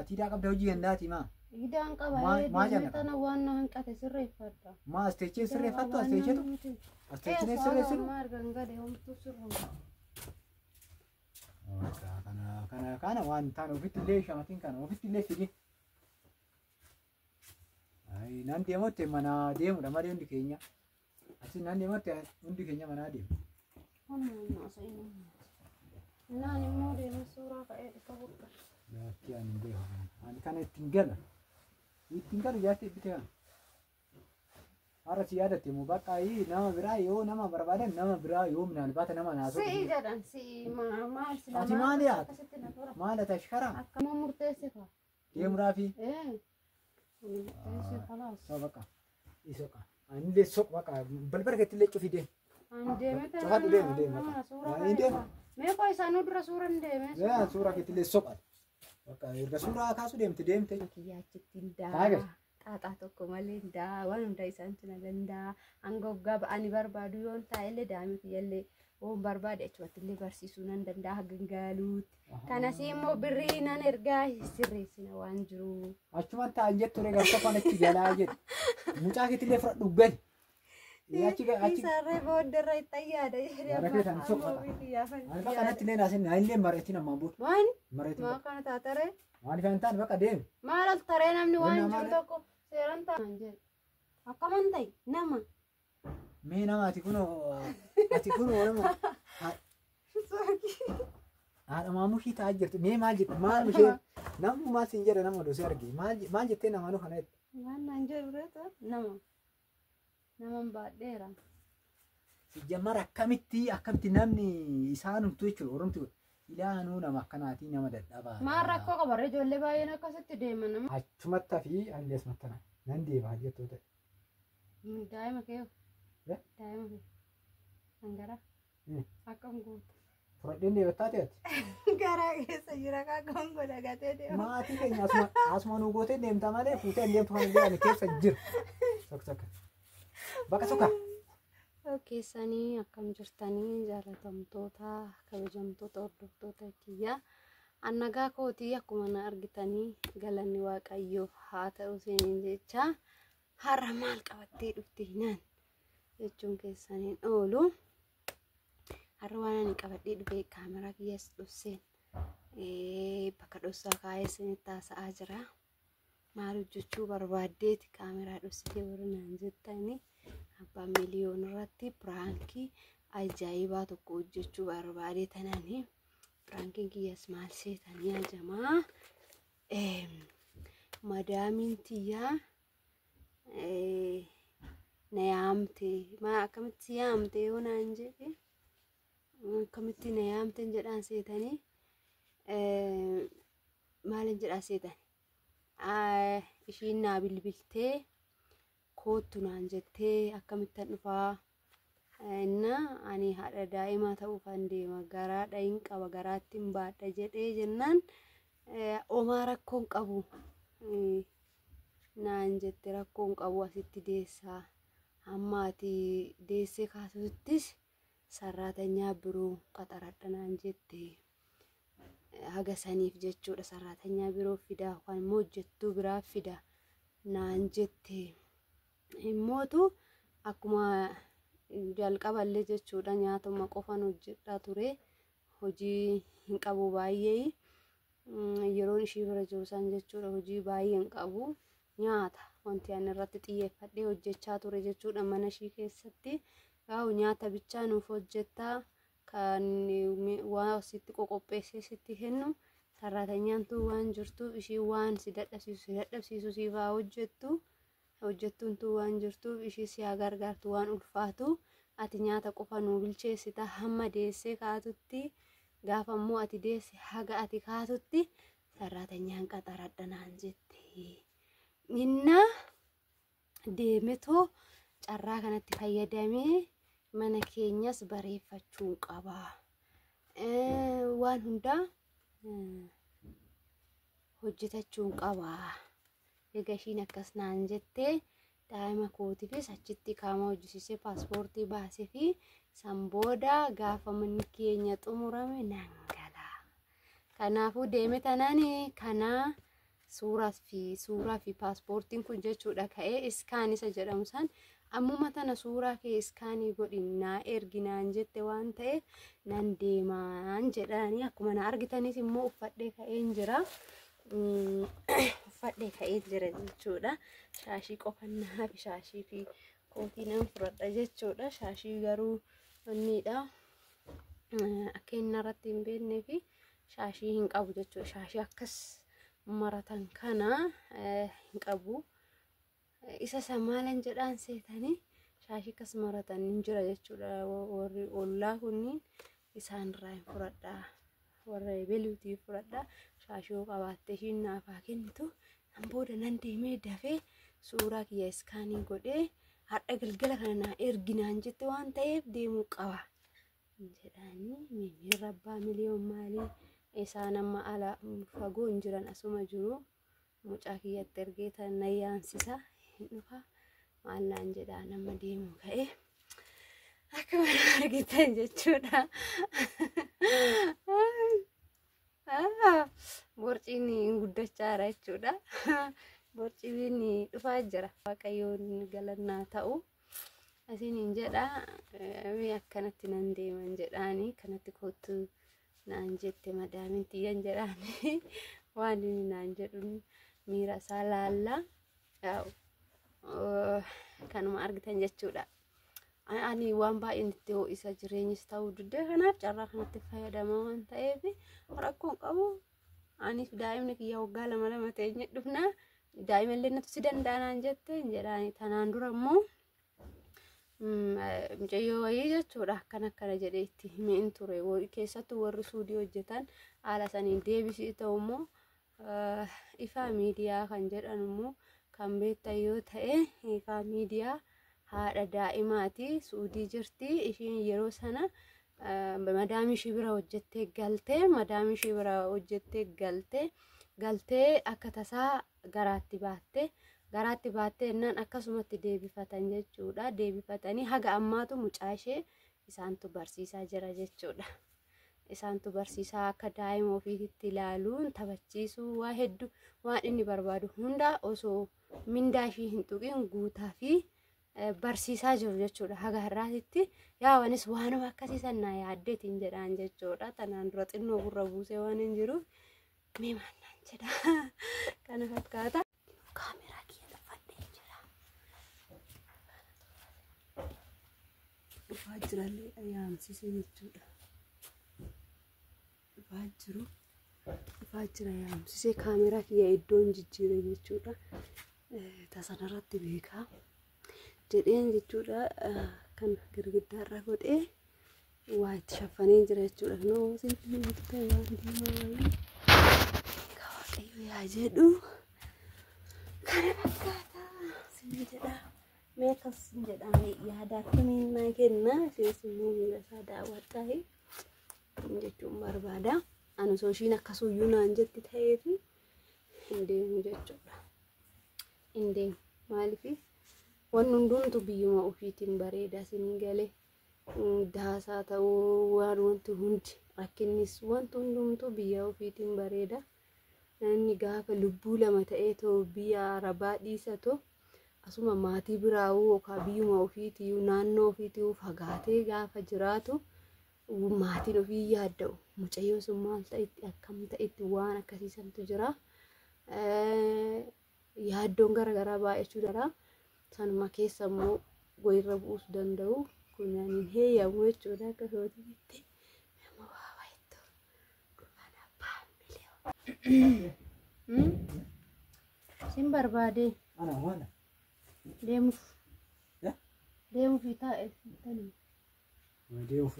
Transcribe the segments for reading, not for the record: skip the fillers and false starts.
tiidaa qabda hojii gandaati maa. Idaan qaba deemetana waan na hanqate sirreeffadha. Maa asteechee sirreeffattu asteecheetu. Asteechee sirreessitu. Maal gangade homtuu sirreeffadha. Kana waan taan ofitti illee shamatiin kana ofitti illee fidi. Ay nan deemotte mana deemudha malee hundi keenya. Asin nan deemotte hundi keenya mana deemu. Honuma sa'iin. Naan immoo deemu suuraa ka'ee dhufa burqa. Yaatti ani beeku. Ani kana ittiin gala. Ittiin galu yaatti bitee kana. Har'a si yaadatte moo bakka nama biraa yoo nama barbaadan nama biraa yoo minaalbaata nama naasoo. Si'i jedhan si'i maal sila ati maali yaata? Maal ati ashkara? Akkama murteesse fa. Deemuraa fi? Murteesse kalaas. Soo bakka. Isoqa. Ani illee soq bakka balbala keetti illee cufi deemu. Ani deemete. Cufaatu deemu bakka. Ani deemu. Mee koo isaanuu dura suuraan deeme. Suuraa keetti illee soqa. Bakka erga suuraa kaasu deemte. Kiyyaachitti daa. Xaaxaa tokko malee daa waan hunda isaan tuna danda'a. Angoggaa ba'anii barbaadu yoon taa'ellee daa'imni kiyyallee waan barbaade achumatti illee barsiisuu nan danda'a gangaaluutti. Kanas immoo birrii nan ergaa sirreessina waan jiru. Achumatti taa'an jettu reega tokkoon achi galaa jedhu. Mucaa keetti illee fudhadhu gali. Achi sarree booddarra itti ayyaada. Rafee tan soqa. Ani bakka natti illee naasin illee mareetiin ammaan booda. Waan? Mareetiin. Maa kana taataree? Maaliif hin taane bakka deemu? Maal ol taree namni waan jiru tokko seeraan ta'an jedhu. Akkaman ta'e nama. Mee nama ati kunoo nama. Haadha maamushii taa'aa jirtu. Mee maal jettu? Maal ishee namni maal siin jedha nama dosee arge. Maal jettee namaa nu kana jettu? Waan naan jedhu reeta nama. Naman baadheera. Jammara akkamitti namni isaanumtu jechuudha oromti ilaanuu nama akkanaatii nama dadhabaa. Maal rakkoo qabarre ijoollee baay'een akkasitti deeman nama. Achumatti fi allees mattana nan deema jettoo ta'e. Daa'ima kee daa'ima kee hangara akkam guutu. Fudhadheen deebattaa ta'eeti. Garaa keessa jira akkam godha gatee deema. Maatii keenya asuma nu gootee deemta malee fuutee hin deemtu kan jedhame keessa jira. Tokko. Bakka soka. Keessanii akkam jirtanii jaalatamtoota kabajamtoota hordoftoota kiyyaa annagaa kootii akkuma na argitanii galanni waaqayyoof haa ta'u isiniin jecha har'a maal qabattee dhufte naan jechuun keessaniin oolu har'a waan ani qabadhee dhufe kaameraa kiyyaas dhosseen bakka dhossaa kaa'ee isinitti haasa'aa jira maal hojjechuu barbaaddeeti kaameraa dhossitee warra naan jettanii abbaan miliyoon irratti piraankii ajaa'ibaa tokko hojjechuu barbaade tananii piraankiin kiyyas maal seetanii ajamaa madaamiin tiyyaa na yaamte akkamitti yaamte yoo naan jedhe akkamitti na yaamte jedhaan seetanii maalin jedhaa seetanii ishiin naa bilbiltee kootu naan jettee akkamittan dhufaa ani haadha daa'imaa ta'uu kan deema garaadha hin qaba garaatti hin baadha jedhee jennaan omaa rakkoon qabu naan jette rakkoon qabu asitti deessaa hamma ati deessee kaasuttis sarraatanyaa biroo qaxaradha naan jette haga saniif jechuudha sarraatanyaa biroo fidaa yookaan immoo hojjettuu biraa fida naan jette. Himmootu akkuma jalqaballee jechuudha nyaatuma qofan hojjedhaa ture hojii hin qabu baay'ee yeroon ishii bira jiru san jechuudha hojii baay'ee hin qabu nyaata wanti ani irratti xiyyeeffadhee hojjechaa ture jechuudha mana ishii keessatti gaa'u nyaata bichaa nuuf hojjettaa kan waan sitti qoqopheessee sitti kennu sarraatanyaan waan jirtuuf ishii waan si dadhabsiisu siifaa hojjettuun waan jirtuuf ishii si gargaartu waan ulfaatu ati nyaata qofa nuu bilcheessita hamma deessee kaatutti gaafa immoo ati deesse haga ati kaatutti sarraatanyaan qaxaradha naan jette inna deemetoo carraa kanatti fayyadamee mana keenyas bareeffachuu qaba waan hundaa hojjetachuun qaba. Egaa ishiin akkas naan jettee daa'ima kootiifis achitti qaama hojjisiisee paaspoortii baasee fi san booda gaafa manni keenya xumurame nan gala. Kanaafuu deeme tanaan kana suuraa fi paaspoortiin kun jechuudha ka'ee iskaan isa jedhamu san ammuma tana suuraa kee iskaanii godhinnaa erginaan jette waan ta'eef nan deemaan jedhanii akkuma na argitanis immoo uffadhee ka'een jira. Uffadhee ka'ee jira jechuudha. Shaashii qofannaa fi shaashii fi kootii nan fudhadha jechuudha. Shaashii garuu innidha. Akka inni irratti hin beeknee fi shaashii hin qabu jechuudha. Shaashii akkas maratan kana hin qabu. Isa samaalan jedhaan seetanii shaashii akkas maratan hin jira jechuudha. Warri ollaa kunniin isaan irraa hin fudhadha. Warra beeluutii fudhadha. Shaashii yoo qabaatte ishiin naaf haa kennitu. Nan booda nan deemee dafee suuraa kiyya iskaanii godhee har'a galgala kana naa erginaan jette waan ta'eef deemuu qaba jedhanii miirra abbaa miliyoon maalii isaan amma ala fagoo hin jiran asuma jiru. Mucaa kiyyatti ergee tan na yaansisa hin dhufa maal naan jedhaa nama deemuu ka'ee akka mana argitan jechuudha. Borciin guddachaa jira jechuudha. Borciin dhufaa jira. Waaqayyoon galannaa ta'u. Asiniin jedha akkanatti nan deeman jedhaanii kanatti kootu naan jette madaamin xiyyan jedhaanii waan inni naan jedhuun miira isaa laallaa kanuma argitan jechuudha. Ani waan baay'een itti ho'isa jireenyis ta'uu diddee kanaaf carraa kanatti fayyadama waan ta'eef rakkoon qabu. Anis daa'imni kiyya waggaa lama ta'e dhufnaa daa'ima illee natu si danda'anaan jette jedhaanii tanaan dura immoo mucayyoo wayii jechuudha akkana jedhee itti himeen ture. Keessattuu warri suudii hojjetan haala saniin deebisii ta'u immoo ifaa miidiyaa kan jedhan immoo kan beektan yoo ta'e ifaa miidiyaa haadha daa'imaati suudii jirti. Ishiin yeroo sana madaamii ishii bira hojjettee galtee akka tasaa garaatti baattee ennaan akkasumatti deebifatan jechuudha. Deebifatanii haga ammaatu mucaa ishee isaantu barsiisaa jira jechuudha. Isaantu barsiisaa akka daa'ima ofiitti ilaaluun taphachiisuu waa hedduu waan inni barbaadu hunda osoo mindaa ishii hin tuqin guutaa fi barsiisaa jiru jechuudha. Haga har'aatitti yaawanis waanuma akkasiisan naa yaaddeetiin jedhaan jechuudha. Tanaan dura xinnoo gurra buusee waan hin jiruuf mee maannaan jedha kana fakkaata. Kaameraa kiyya uffadhee jira. Dhufaa jirallee ayaamsisee jechuudha. Dhufaa jira ayaamsisee kaameraa kiyya iddoon jijjiire jechuudha. Tasanarratti beekaa jedheen jechuudha. Kan girgiddaarra godhee waa itti shaffanee jira jechuudha. Noo sinti ta'e waan diimaa wayii waaqayyo yaa jedhu kana fakkaata sin jedha. Mee akkas sin jedhaanii yaada akkamii naa kenna keessumoo miira isaa daawwadhaa jechuun barbaada. Ani osoo ishiin akkasuyyuu naan jetti ta'eefi hin deemu jechuudha. Hin deemu maaliif waan hundumtu biyyuma ofiitiin bareeda isinii galee daasaa ta'uu waan wanti hundi rakkinnis wanti hundumtu biyya ofiitiin bareeda. Namni gaafa lubbuu lama ta'ee too biyya arabaa dhiisatu asuma maatii biraawuu yookaan biyyuma ofiitii naannoo ofiitii fagaatee gaafa jiraatu maatiin ofii yaadda'u. Mucayyoo sun maal ta'etti akkam ta'etti waan akkasiisantu jira. Yaaddoon garaagaraa baay'achuu dara. Sanuma keessa immoo wayirra bu'uus danda'u. Kun ani heeyyamu jechuudha akka sootiitti. Nama waa wayitu dhufan abbaan miliyoon. Sin barbaade. Ana waan. Deemuuf taa'e tani. Deemuuf.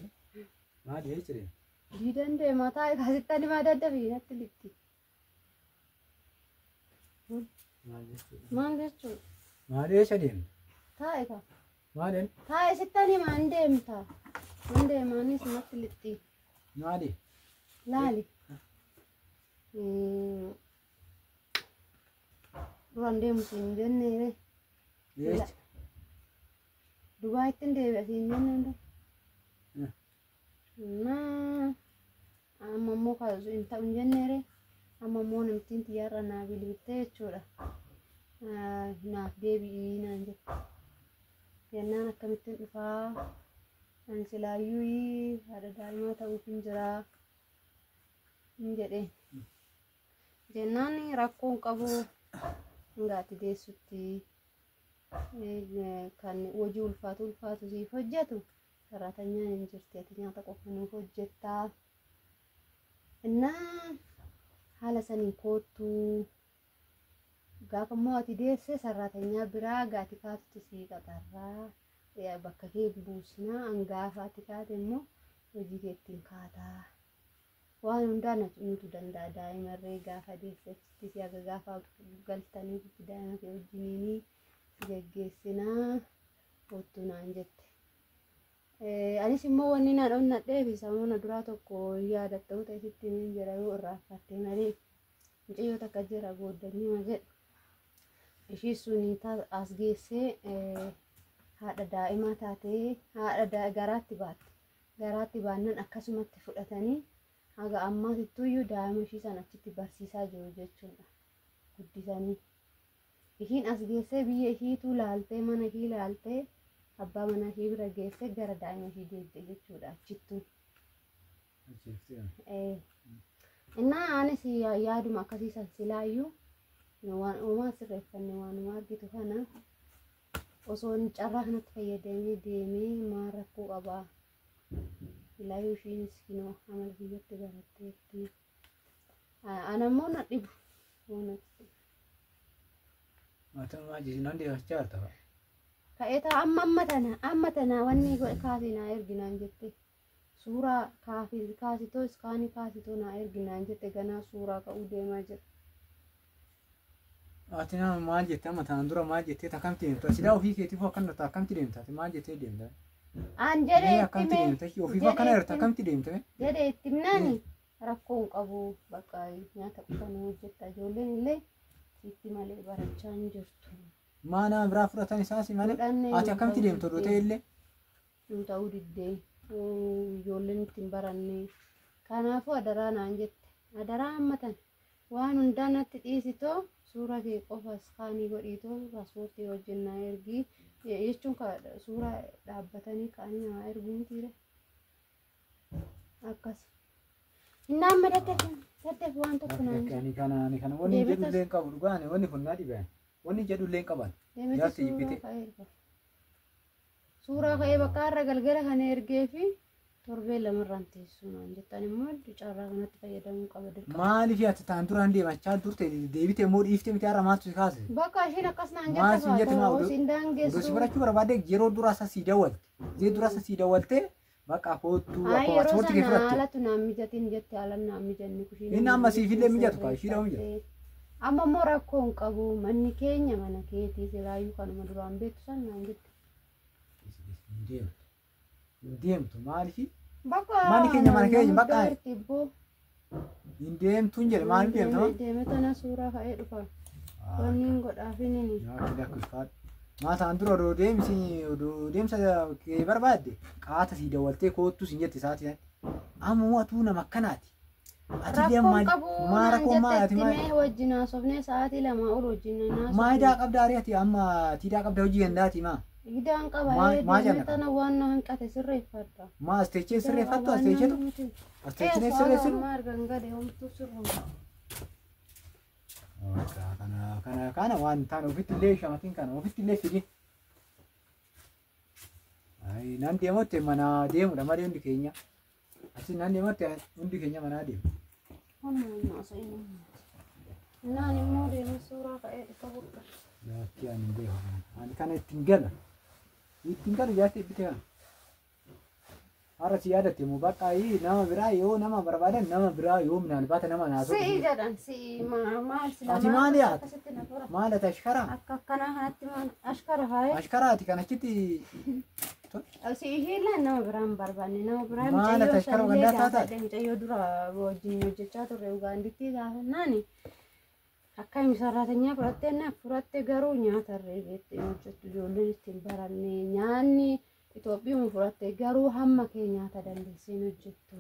Maa deechire. Diidan deemaa taa'e kaasittani maa dadhabii natti litti. Maal jechuudha? Maal eessa deemta? Taa'e ka. Maaliin? Taa'e sittani maan deemta? Maan deemaanis natti litti. Maali? Laali. Duraan deemu siin jenneere. Eessa? Dubaayitti deebi'a siin jenneen. Amma immoo kaasuu hin ta'u hin jenneere. amma immoo namtiin xiyyaarra naa bilbilte jechuudha. Naaf deebi'ii naan jette. Jennaan akkamittiin dhufaa? Ani silaayyuu haadha daa'imaa ta'uuf hin jiraa hin jedheen. Jennaan rakkoon qabu hingaati deessutti kan hojii ulfaatu siif hojjetu sarratanyaan hin jirti ati nyaata qofa nuuf hojjettaa. Innaa haala saniin koottuu gaafa immoo ati deesse sarratanyaa biraa gaati kaatutti sii qaxarraa bakka kee buusnaa hangaafa ati kaate immoo hojii keettiin kaataa. Waan hundaa nutu danda'a daa'imarree gaafa deessetti si aga gaafa galtanii daa'ima kee wajjiniin geggeessinaa kottu naan jette. Anis immoo wanni na dhonnadhee fi sammuna duraa tokko yaadatta'u ta'e sitti hin jira yoo irraanfattee malee mucayyoo takka jira gooddanii ma jedhu. Ishii suni as geessee haadha daa'imaa taatee haadha garaatti baatte. Garaatti baannan akkasumatti fudhatanii haga ammaatittuyyuu daa'ima ishii sana achitti barsiisaa jiru jechuudha. Guddisanii. Ishiin as geessee biyya ishiitu laaltee mana ishii laaltee abbaa mana ishii bira geessee gara daa'ima ishii deebite jechuudha achittuu. Innaa anis yaaduma akkasiisan silaayyuu waan uumaa sirreeffanne waanuma argitu kana osoo carraa kanatti fayyadamee deemee maal rakkoo qabaa. Silaayyuu ishiinis kinoo amala biyyatti baratteetti. Anammoo na dhibu. Matuma jiran deemachaa ta'a. Ka'eeta amma tana wanni kaasii naa erginaan jette. Suuraa kaasitoo iskaanii kaasitoo naa erginaan jette ganaa suuraa ka'uu deemaa jira. Ati nama maal jettee amma tanaan dura maal jettee akkamti deemta? Sidaa ofii keetiif akkanatti akkamti deemta? Ati maal jettee deemta? An jedhee akkamti deemta? Ofiif akkana jirta akkamti deemta? Jedhee itti himnaani rakkoon qabu bakka nyaata qofaan hojjetta ijoolleen illee sitti malee barachaa hin jirtu. Maana biraa fudhatan isaas malee ati akkamti deemta odoo ta'e illee? Nu ta'uu diddee ijoolleen ittiin baranne kanaafuu adaraa naan jette. Adaraa hammatan waan hundaa natti dhiisitoo suuraa kee qofa iskaanii godhiitoo paaspoortii wajjin naa ergii jechuun suuraa dhaabbatanii ka'anii namaa erguun tiire akkas. Innaan madatti waan tokko naan jedhe. Kana wanni jedhu illee qabu dhugaani wanni kun naa dhibeen wanni jedhu illee qaban. Jaarti jibbite. Suuraa ka'ee bakka irra galgala kana ergee fi torbee lamarraan teessuu naan jettan immoo carraa kanatti fayyadamuu qaba dirqama. Maaliif ati taan duraan deemachaa turte deebitee immoo dhiiftee miti har'a maaltu si kaase? Bakka ishiin akkas naan jette siin daangeessu. Odoo si barachuu barbaadde yeroo duraa isa sii dawwalte. Yeroo duraa isa sii dawwaltee bakka kootu akkuma paaspoortii kee fudhatte. Haalatu naan mijatiin jette haalan naan mijanne kushiin. Inni amma siifillee mijatu kaa ishiidha mijatu. Amma immoo rakkoo hin qabu manni keenya mana keetii silaayyuu kanuma duraan beektu san naan jette. Deemtu maaliif? Bakka Mani keenya bakka hin deemtu hin jedhe maaliif deemta? Deemee tana suuraa ka'ee dhufa. Wanni hin godhaafini. Maataan dura odoo deemsa kee barbaadde qaata sii dawwaltee koottu siin jette isaati. Amma atuu nama akkanaati. Ati deemaa maa rakkoo maa ati maa wajjin haasofnee sa'aatii lama ol wajjin haasofnee. Maa idaa qabda arii ati amma tiidaa qabda hojii gandaati maa? Idaan qaba tana waan na hanqate sirreeffadha. Maa asteechee sirreeffattu asteecheetu? Asteechee sirreessitu? Maa argan gade homtuu sirruudha. Kana waan taan ofitti illee shamatiin kana ofitti illee fidi. Nan deemotte mana deemudha malee hundi keenya. Asi nan deemotte hundi keenya mana deemu. Naan immoo deemee suuraa ka'ee dhufa burqa. Yaatti ani beeku. Ani kana ittiin gala. Ittiin galu jaatti bitee kana. Har'a si yaadatte immoo bakka nama biraa yoo nama barbaadan nama biraa yoo minaan baata nama naasoo. Si'i jedhan si'i maal si ati maal yaata? Maal ati ashkaraa? Akka akkanaa kanatti maal ashkara haye? Ashkaraati kanachitti. Si isheellee nama biraan barbaanne nama biraan maal ati ashkara gandaa taata? Mucayyoo dura wajjin hojjechaa turre Ugaanditti gaafannaani. Akka misarraatanya fudhatte garuu nyaata irree beektee hojjettu ijoolleen ittiin baranne nyaanni Itoophiyaa fudhatte garuu hamma kee nyaata dandeessee hojjettu.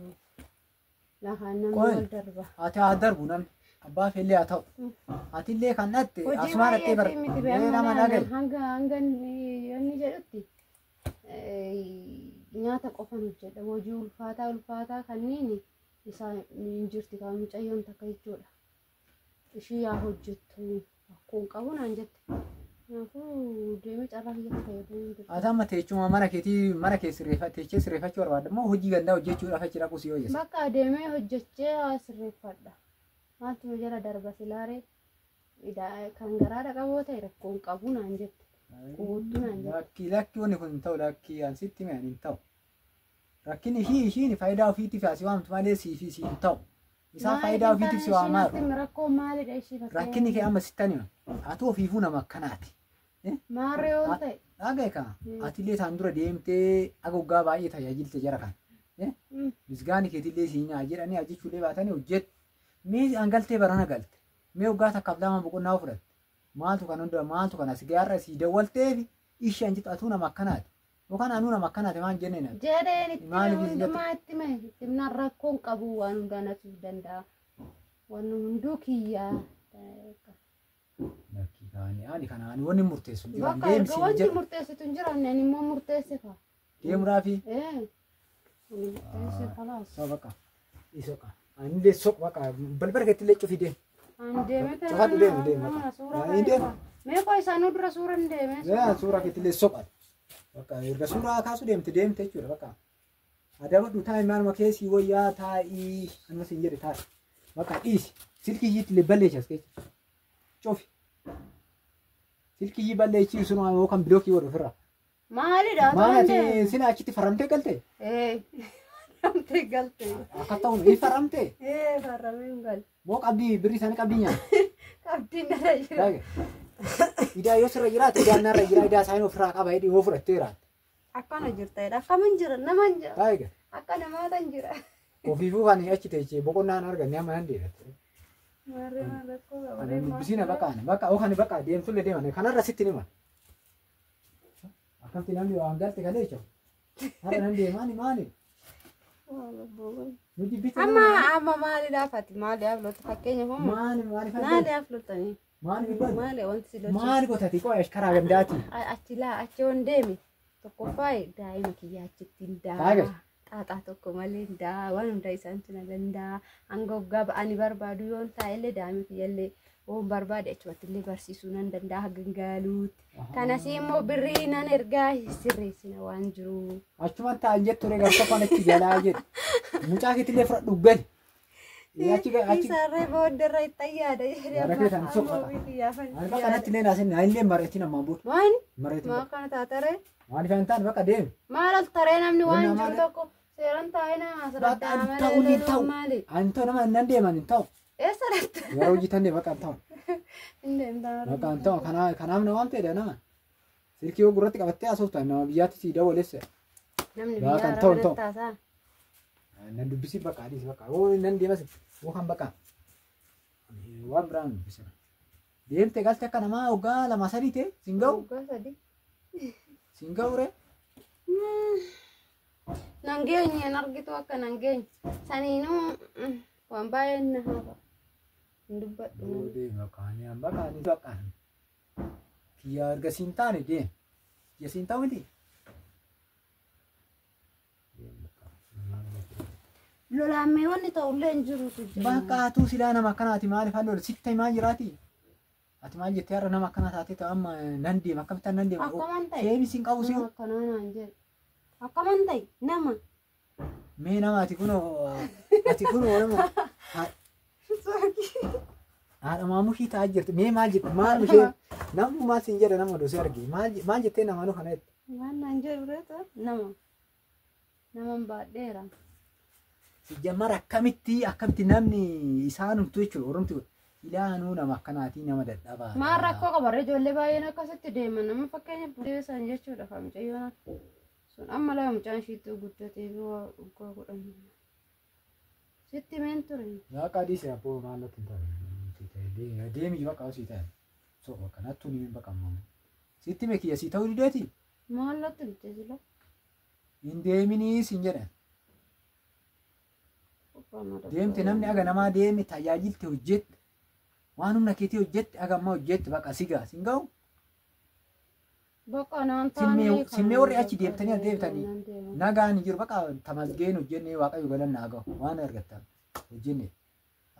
Lafaan namni wal darba. Ati haa darbu namni. abbaa feellee haa ta'u. Atillee kan dhatte asumaan dhattee bara. Nama dhagal. Hanga inni jedhutti nyaata qofan hojjedha. Hojii ulfaataa kanneen isaa hin jirti kan mucayyoon takka jechuudha. Ishii yaa hojjettu akkuma qabu naan jette. Kanaafuu deemee carraa kiyya fayyadamuu jirti. Atamma teechuma mana kee teechee sirreeffachuu barbaadda moo hojii gandaa hojjechuudhaaf achi dhaquu si yoo jessa? Bakka deemee hojjechee sirreeffadha. Maaltu jala darba silaaree kan garaadha qaboo ta'e rakkoon qabu naan jette. Quuttuu naan jette. Lakki wanni kun hin ta'u lakki an sitti mee hin ta'u. Rakkinni ishiin faayidaa ofiitiif asii waamtu malee siif hin ta'u. Isaan faayidaa ofiitiif si waamaaru. Rakkoon maalidha ishii fakkeenya? Rakkinni kee amma sittani ati ofiifuu nama akkanaati. Maarree yoo ta'e. Dhagaye kana atillee isaan dura deemtee agoggaa baay'ee tajaajilte jara kan. Misgaani keetillee siinyaa jedhanii ajjechuulee baatanii hojjetu. Mee angaltee barana galte. Mee waggaa takkaaf lama boqonnaa fudhatte. Maaltu kan hunda maaltu kan as gaarra si dawwalteef ishee anjit atuu nama akkanaati. Yookaan anuu nama akkanaati maal jennee natti. Jedheen itti hundumaa itti mee himnaan rakkoon qabu waan hundaan asuuf danda'a. Waan hunduu kiyyaa. Lakkii kaanii ani kana ani wanni murteessu hin jiru. Bakka wanti murteessitu hin jiru ani immoo murteesse fa'a. Deemuraafi. Murteesse kalaas. Soo bakka. Isoo ka. Ani illee soq bakka balbala keetti illee cufi deemu. Ani deemee ta'e. Cufaatu deemu. Ani deemu. Mee koo isaanuu dura suura hin deemee. Suura keetti illee soqa. Bakka erga suuraa kaasu deemte jechuudha bakka. Adabadhu taa'e maaluma keessi wayyaa taa'ii anuma siin jedhe taa'e. Bakka dhiisi. Silkii ishiitti illee balleechas keessa. Cufi. Silkii ishii balleechii sunuma yookaan bilookii godhu ofirraa. Maalidha? Maal sila achitti faramtee galte? Faramtee galte. Akka ta'uun hin faramtee? Faramee hin galte. Moo qabdii birrii isaanii qabdii nyaata? Qabdii narra jira. Idaa yoo sirra jiraate idaan narra jira idaa isaanii ofirraa qaba hidhii yoo fudhattee jiraate. Akkana jirta akkamiin jira naman jira. Taayiga. Akka namaatan jira. Ofiifuu kan achi teechee boqonnaan arganne amma nan deebi'atte. Maarree rakkoo qaba. Ani dubbisiina bakka ookan bakka deemsullee deeman kanarra sitti nima. Akkamti namni waan galte kalee jechuudha. Har'a nan deemaani maali? Amma maaliidhaaf ati maaliidhaaf lolta fakkeenya homaa? Maaliidhaaf loltanii? Maali wanti si lolchi? Maali qotati qoo karaa gandaati? Achi waan deeme tokkoffaa daa'ima kiyyaa achitti hin daa. Xaaxaa tokko malee hin daa waan hunda isaantu na danda'a. Hanga waggaa ba'anii barbaadu yoo taa'ellee daa'ima kiyyallee waan barbaade achumatti illee barsiisuu nan danda'a gangaaluutti. Kanas immoo birrii nan ergaa sirreessina waan jiru. Achuma taa'an jettu reegaa tokkoon achi galaa jedhu. Mucaa keetillee fudhadhu gali. Sarree booddarra itti ayyaada. Rakkeetan soqata. Ani bakka natti illee naasin illee mareetiin ammaan booda. Waan? Mareetiin. Maa kana taataree? Maaliif hin taane bakka deemi. Maal al taree namni waan jiru tokko seeran taa'ee nama asirratti malee ta'u maali? Ani ta'u nama nan deeman hin ta'u. Eessa dhatte? Yeroo hojjetan bakka hin ta'u. Hin deemtaa. Bakka hin ta'u kanaaf na waan ta'edha nama. Silkii yoo gurratti qabattee haasoftu nama biyyaatti si dawwalessa. Namni biyyaa irraa taasaa. Nan dubbisi bakka adiis bakka oo nan deemas waan bakka. Waan biraan dubbisa. Deemte galte akka namaa hoggaa lama sadii ta'e singa'u. Hoggaa sadii. Singa'ure. Nangeenye argitu akka nangeenye. Saniinuu waan baay'ee na hafa. Hin dubbadhu. Deema kaanii amma kaanii bakka. Kiyyaa erga siin taane deem. Kiyya siin ta'u miti. Lolaammee wanni ta'ullee hin jiru. Bakka atuu silaa nama akkanaati maaliif halluu sitta himaa jiraati? Ati maal jettee har'a nama akkana taatee ta'u amma nan deema akkamittaan nan deema? Akkaman ta'e. Deemis hin qabu si'u. Akkanaa naan jedhu. Akkaman ta'e nama. Mee nama ati kunoo nama. Haadha maamushii taa'aa jirti. Mee maal jette? Maal ishee namni maal siin jedha nama dosee argi. Maal jettee namaa kana jette? Waan naan jedhu reeta nama. Naman baadheera. Jammar akkamitti namni isaanumtu jechuudha oromti ilaanuu nama akkanaatii nama dadhabaa. Maal rakkoo qabarree ijoollee baay'een akkasitti deeman nama fakkeenya deebisan jechuudha famcayyoon sun amma lama mucaan ishiitti guddatee fi waggaa 10 sitti meen ture. Yaa qaadii si abboo maallatti hin taane deemii bakka osii ta'e so bakka nattuu ni bakka ammoo sitti mee kiyya sii ta'uu dideeti. Maallatti bitee sila. Hin deeminii siin jedhan. Deemte namni aga namaa deeme tajaajilte hojjette waan humna keetii hojjette agamma hojjette baqa sigaa singa'u Bakka naan taane simmee warri achi deebitanii deebitanii nagaan jiru baqa tamasgeen hojjenne waaqayyo galanna agahu waan argattan hojjenne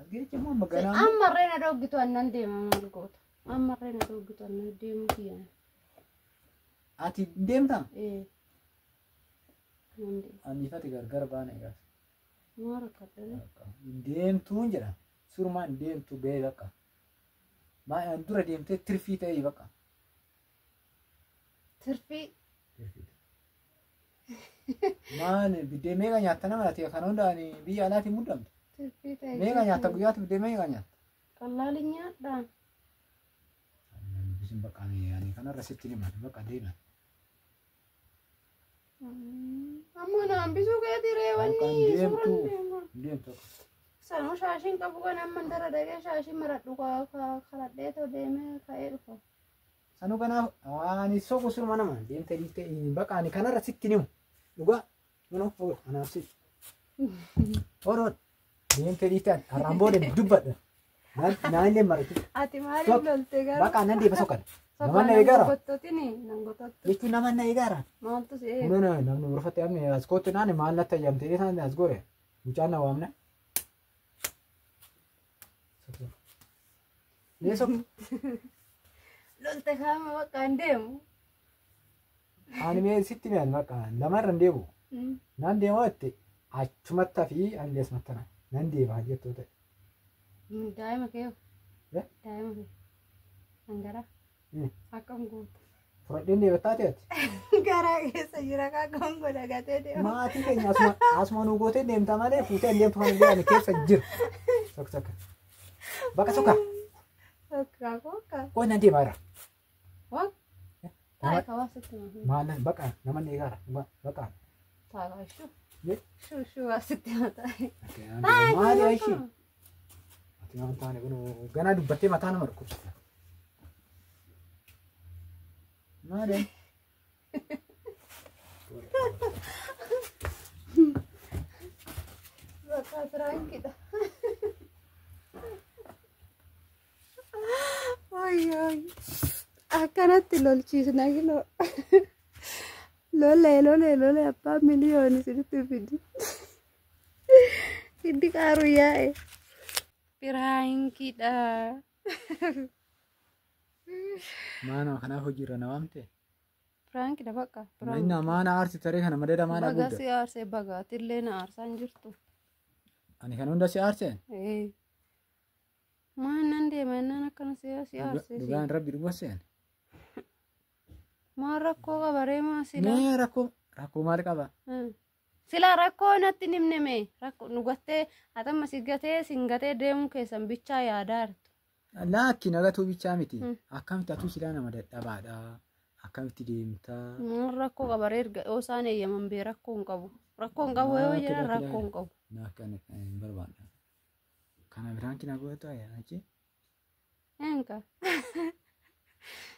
asgeen immoo maganaa ammarree na doggitu annan deema maal goota ammarree na doggitu annan deemu kiyyan ati deemta nande ani fati gargar baana egaa mara kadale deemtuun jedha surmaan deemtu ga'ee baqa maa dura deemtee tirfii ta'ee baqa tirfi maan biddeen meeqa nyaatta nama ati kan hundaan biyya alaatiin muddamtu tirfi ta'e meeqa nyaatta guyyaatti biddeen meeqa nyaatta qallaali nyaadhaan bisin baqa ani kanarra sitti himan baqa deeman amma naan bisuu keetii reewwanni deemtu suuraan deemtu sanuu shaashiin qabu kan amma dara dhagee shaashiin maradhu kaladhee too deemee ka'ee dhufa sanu kanaaf waan isoo kusuma nama deemte dhiitte baqa ani kanarra sitti himu dhugaa manoo ool anaaf sitti ool deemte dhiitte har'aan booda dubbadha naanillee maratu ati maaliif lolte gara baqa nan deeba sokkan namanna eegara gottotini nan gottottu jechuun namanna eegara maaltu si Nuna namni urfatte amne as kootti naani maal natti ayyamte isaan as gore mucaan na waamna leeso lolte kaama bakka hin deemu ani mee sitti mi'an baqa lamarra hin deemu nan deema itti achumatta fi anlees mattana nan deema jettoo ta'e daa'ima kee daa'ima kee hangara akkam guutu fudhadheen deebattaa ta'etti garaa keessa jira akkam godha gatee deema maatii keenya asuma nuu gootee deemta malee fuutee deemtu kan deemani keessa jira sokka baqa sokka kokka qoy nan deema irra wak taa'e kawaasatti maafi maal baqa namanni eegaara baqa taa'e Ye? shuu asitti taa'e maali aishi ati waan taane kun ganaa dubbattee mataa nama dhukkubsita maali bakka tiraankiidha Ay, akkanatti lolchiisna kiloo lole abbaa miliyooni sirriitti fidi fiddi qaaru yaa'e piraankiidha maana kanaaf hojiirra na waamte piraankiidha bakka Inna maana aarsi taree kana madeeda maana baga gudda si aarsee bagaatillee na aarsaan jirtu ani kan hunda si aarseen maanan deema innaan akkana si aarsee dhugaan rabbi dhugosseen maan rakkoo qabaree maa sila mee rakkoo maal qaba sila rakkoo natti nimneme rakkoo nu gattee atamma si gatee singatee deemuu keessan bichaa yaadaartu laakki nagatuu bichaa miti akkamitti atuu silaa nama dadhabaadha akkamitti deemta maan rakkoo qabaree erga osaan eeyyaman bee rakkoo hin qabu yoo jedhan rakkoo hin qabu naakkan hin barbaadha kana biraan kina gootu achi enka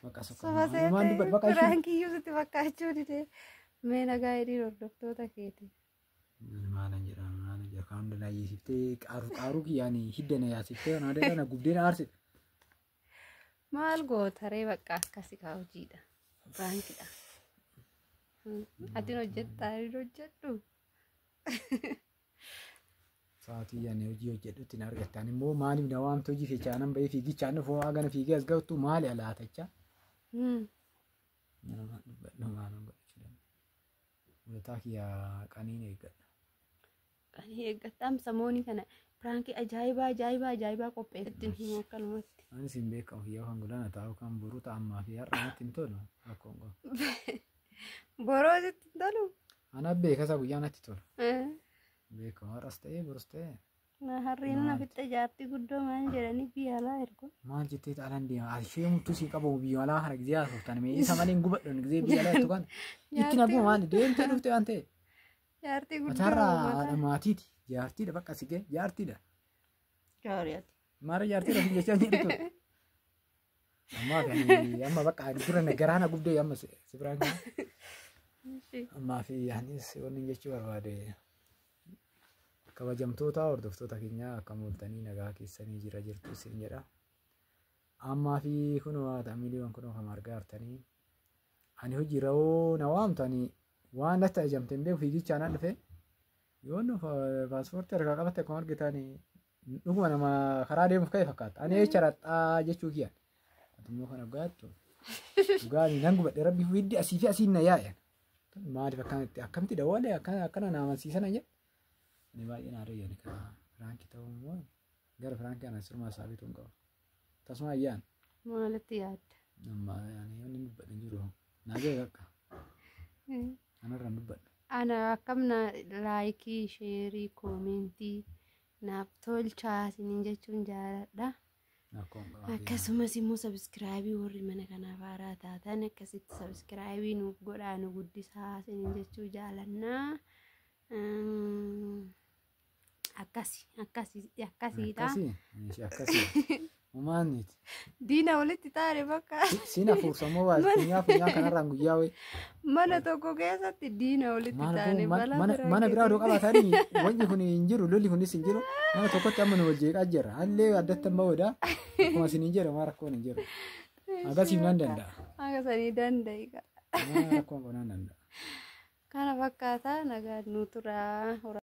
bakka soba seetee piraankiyyuu sitti fakkaachuu dide mee nagaa hidhii hordoftoota keeti maalan jedha kan hunda naayyisiftee qaaruu kiyyaanii hiddana yaasiftee kana adda kana gubdeen aarsite maal gootaree bakka akkasi kaa hojiidha piraankiidha atin hojjettaa hin hojjedhu sa'aatii yaani hojii hojjedhutti na argattan immoo maaliif na waamte hojii fiichaan bahee fiigichaan dhufuu hagana fiigee as gahuttu maali alaatacha nama dubbadhu maalan godhachuu danda'a mulataa kiyyaa qaniin eeggadha qanii eeggattaa samoonii kana pirankii ajaa'ibaa qopheessettiin himu akkanumatti anis hin beekamu kiyyaa kan gulana taa'u kan boruu ta'ammaa fi har'a natti hin tolu rakkoon qabu boroo sitti hin tolu ana beekasa guyyaa natti tolu beekamu har'as ta'ee borus ta'ee na harriin nafitta jaartii guddoo maan jedhanii biyya alaa ergu maal jettee xaalaan deema ishee muttuu sii qabu biyya alaa kana gizee haasoftan mee isa malee hin gubadhu gizee biyya alaa jettu kan itti naguma maali deemtee dhufte waan ta'e jaartii guddoo mataarraa maatiiti jaartiidha bakka si ga'e jaartiidha jaariyaati maara jaartiidha fi jechaa jirtu ammaa fi amma bakka dura garaana gubdee amma si biraan kana ammaa fi anis wanni jechuu barbaade kabajamtoota hordoftoota keenya akka mul'atanii nagaa keessanii jira jirtu isin jedha Ammaa fi kunoo miliyoon kunoo kan argaa jirtanii. Ani hojiirra hoo na waamtanii waan natti ajajamteen beeku fiigichaan an dhufe. Yoo nu paaspoortii harkaa qabatte akkuma argitanii dhuguma nama karaa deemuuf ka'e fakkaata. Ani jecha radhaa jechuu kiyyan. Atummoo kana gaattu. Dhugaanii nan gubadhe rabbi hiddi asii fi asiin na yaa'e. Maaliif akkamitti dawwalee akkana na amansiisan jedhe. Ani baay'ee na reeyyan Firaankii ta'uu immoo gara Firaankii ana sirmaa isaa bituu hin qabu. Tasuma ayyaan. Maalitti yaadda? Amma ani yoon dubbadhe jiru. Naagee akka. Anarraan dubbadhe. Ana akkamna laayikii, sheerii, koomentii naaf tolchaa isiniin jechuun jaaladha. Akkasumas immoo sabiskiraayibii warri mana kanaaf haaraa taatan akkasitti sabiskiraayibii nuuf godhaa nu guddisaa isiniin jechuu jaalannaa. Akkasiidha. Akkasii. Maaniti. Diina walitti taa'e bakka. Sina fuursamoo funyaa kanarraan guyyaa wayi. Mana tokko keessatti diina walitti taa'e mana biraa odoo qabaatanii wanti kun hin jiru lolli kunis hin jiru. Mana tokkotti amma nu wal jeeqaa jira. Hallee addatti amma odaa akkuma isin hin jedhu maa rakkoon hin jiru. Akkasiif nan danda'a. Akkasanii danda'i. Rakkoon kun nan danda'a. Kana fakkaataa nagaan nu turaa.